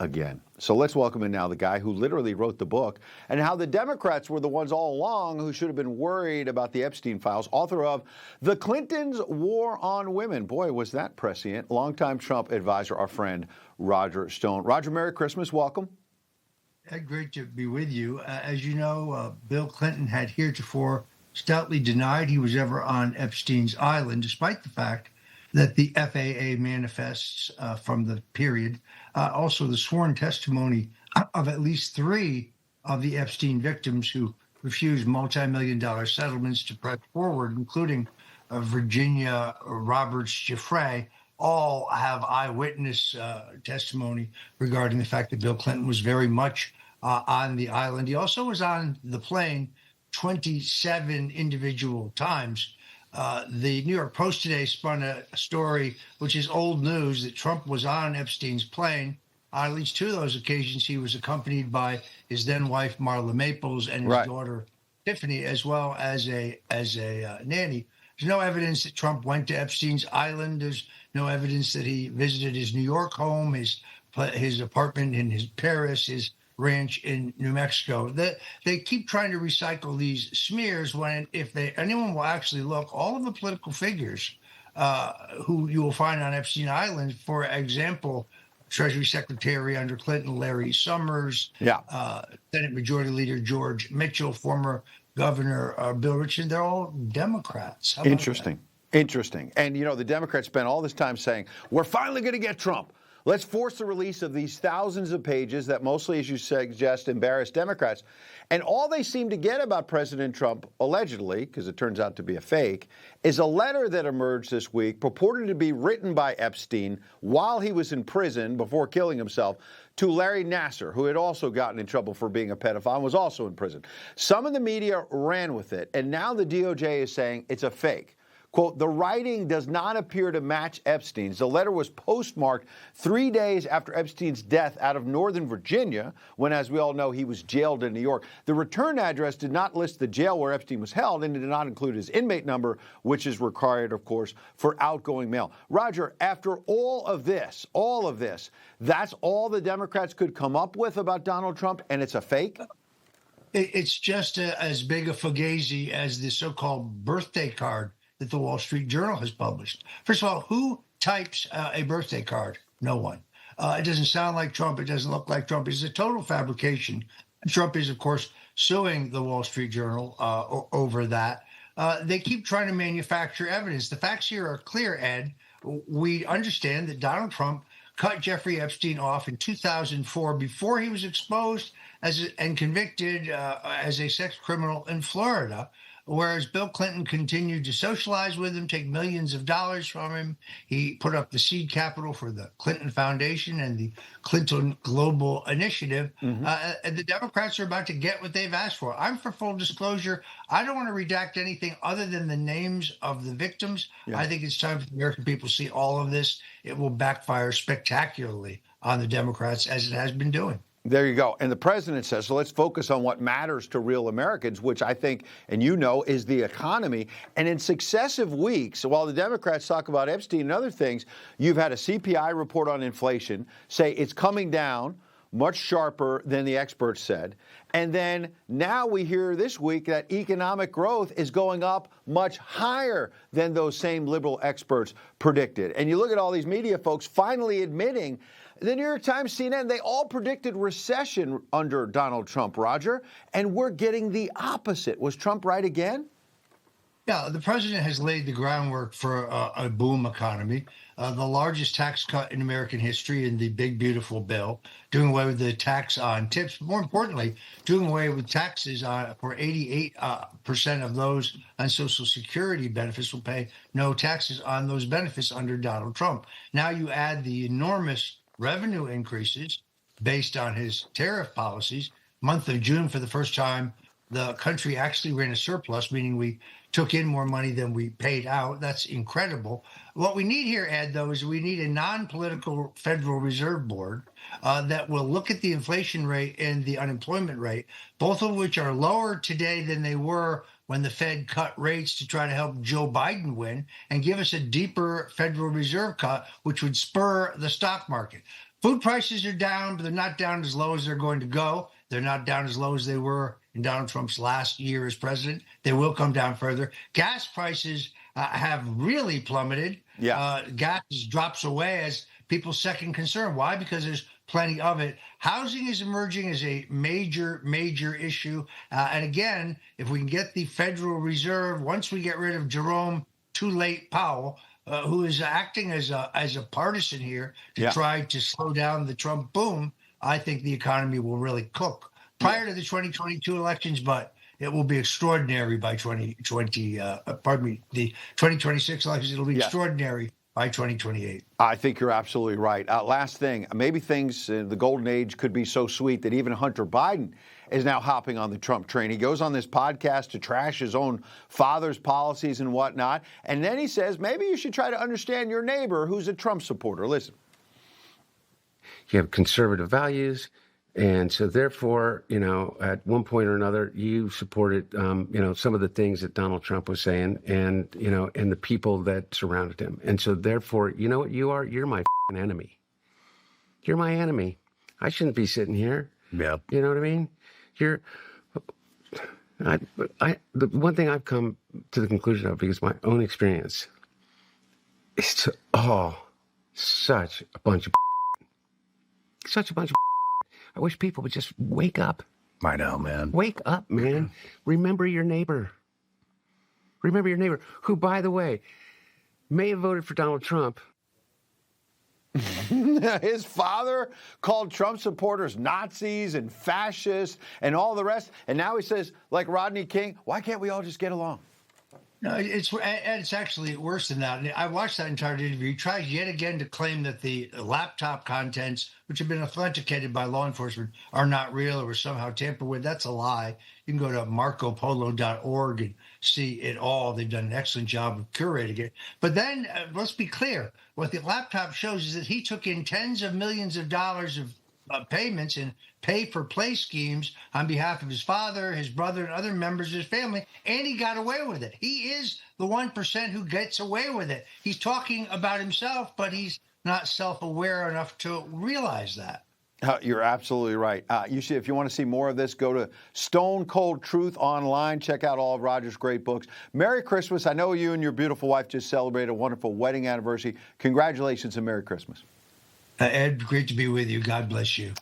again. So let's welcome in now the guy who literally wrote the book and how the Democrats were the ones all along who should have been worried about the Epstein files, author of The Clintons' War on Women. Boy, was that prescient. Longtime Trump advisor, our friend Roger Stone. Roger, Merry Christmas. Welcome. Great to be with you. As you know, Bill Clinton had heretofore stoutly denied he was ever on Epstein's island, despite the fact that the FAA manifests from the period, also the sworn testimony of at least 3 of the Epstein victims who refused multi-million-dollar settlements to press forward, including Virginia Roberts Giuffre, all have eyewitness testimony regarding the fact that Bill Clinton was very much on the island. He also was on the plane 27 individual times. The New York Post today spun a story, which is old news, that Trump was on Epstein's plane. On at least 2 of those occasions, he was accompanied by his then wife, Marla Maples, and his daughter, Tiffany, as well as a nanny. There's no evidence that Trump went to Epstein's island. There's no evidence that he visited his New York home, his apartment in his Paris, his ranch in New Mexico. They keep trying to recycle these smears when, if anyone will actually look, all of the political figures who you will find on Epstein Island, for example, Treasury Secretary under Clinton, Larry Summers, Senate Majority Leader George Mitchell, former Governor Bill Richardson, they're all Democrats. Interesting. And, you know, the Democrats spent all this time saying, we're finally going to get Trump. Let's force the release of these thousands of pages that mostly, as you suggest, embarrass Democrats. And all they seem to get about President Trump, allegedly, because it turns out to be a fake, is a letter that emerged this week purported to be written by Epstein while he was in prison before killing himself to Larry Nassar, who had also gotten in trouble for being a pedophile and was also in prison. Some of the media ran with it, and now the DOJ is saying it's a fake. Quote, the writing does not appear to match Epstein's. The letter was postmarked 3 days after Epstein's death out of Northern Virginia, when, as we all know, he was jailed in New York. The return address did not list the jail where Epstein was held, and it did not include his inmate number, which is required, of course, for outgoing mail. Roger, after all of this, that's all the Democrats could come up with about Donald Trump, and it's a fake? It's just as big a fugazi as the so-called birthday card that the Wall Street Journal has published. First of all, who types a birthday card? No one. It doesn't sound like Trump. It doesn't look like Trump. It's a total fabrication. Trump is, of course, suing the Wall Street Journal over that. They keep trying to manufacture evidence. The facts here are clear, Ed. We understand that Donald Trump cut Jeffrey Epstein off in 2004 before he was exposed and convicted as a sex criminal in Florida. Whereas Bill Clinton continued to socialize with him, take millions of dollars from him. He put up the seed capital for the Clinton Foundation and the Clinton Global Initiative. And the Democrats are about to get what they've asked for. I'm for full disclosure. I don't want to redact anything other than the names of the victims. I think it's time for the American people to see all of this. It will backfire spectacularly on the Democrats, as it has been doing. There you go. And the president says, so let's focus on what matters to real Americans, which I think, and you know, is the economy. And in successive weeks, while the Democrats talk about Epstein and other things, you've had a CPI report on inflation say it's coming down much sharper than the experts said. And then now we hear this week that economic growth is going up much higher than those same liberal experts predicted. And you look at all these media folks finally admitting, the New York Times, CNN, they all predicted recession under Donald Trump, Roger, and we're getting the opposite. Was Trump right again? Yeah, the president has laid the groundwork for a boom economy, the largest tax cut in American history in the big, beautiful bill, doing away with the tax on tips, but more importantly, doing away with taxes for 88% of those on Social Security benefits will pay no taxes on those benefits under Donald Trump. Now you add the enormous revenue increases based on his tariff policies. Month of June, for the first time, the country actually ran a surplus, meaning we took in more money than we paid out. That's incredible. What we need here, Ed, though, is we need a non-political Federal Reserve Board that will look at the inflation rate and the unemployment rate, both of which are lower today than they were when the Fed cut rates to try to help Joe Biden win, and give us a deeper Federal Reserve cut, which would spur the stock market. Food prices are down, but they're not down as low as they're going to go. They're not down as low as they were in Donald Trump's last year as president. They will come down further. Gas prices have really plummeted. Yeah. Gas drops away as people's second concern. Why? Because there's plenty of it. Housing is emerging as a major, major issue. And again, if we can get the Federal Reserve, once we get rid of Jerome Too Late Powell, who is acting as a partisan here to try to slow down the Trump boom, I think the economy will really cook prior to the 2022 elections, but it will be extraordinary by the 2026 elections. It'll be extraordinary by 2028. I think you're absolutely right. Last thing, maybe things in the golden age could be so sweet that even Hunter Biden is now hopping on the Trump train. He goes on this podcast to trash his own father's policies and whatnot. And then he says, maybe you should try to understand your neighbor who's a Trump supporter. Listen. You have conservative values. And so therefore, at one point or another, you supported, some of the things that Donald Trump was saying and the people that surrounded him. And so therefore, you know what you are? You're my enemy. You're my enemy. I shouldn't be sitting here. Yeah. You know what I mean? The one thing I've come to the conclusion of, because my own experience, is such a bunch of I wish people would just wake up. I know, man. Wake up, man. Remember your neighbor. Remember your neighbor, who, by the way, may have voted for Donald Trump. His father called Trump supporters Nazis and fascists and all the rest. And now he says, like Rodney King, why can't we all just get along? No, it's actually worse than that. I watched that entire interview. He tries yet again to claim that the laptop contents, which have been authenticated by law enforcement, are not real or were somehow tampered with. That's a lie. You can go to marcopolo.org and see it all. They've done an excellent job of curating it. But then let's be clear. What the laptop shows is that he took in tens of millions of dollars of payments and pay-for-play schemes on behalf of his father, his brother, and other members of his family, and he got away with it. He is the 1% who gets away with it. He's talking about himself, but he's not self-aware enough to realize that. You're absolutely right. If you want to see more of this, go to Stone Cold Truth online. Check out all of Roger's great books. Merry Christmas. I know you and your beautiful wife just celebrated a wonderful wedding anniversary. Congratulations and Merry Christmas. Ed, great to be with you. God bless you.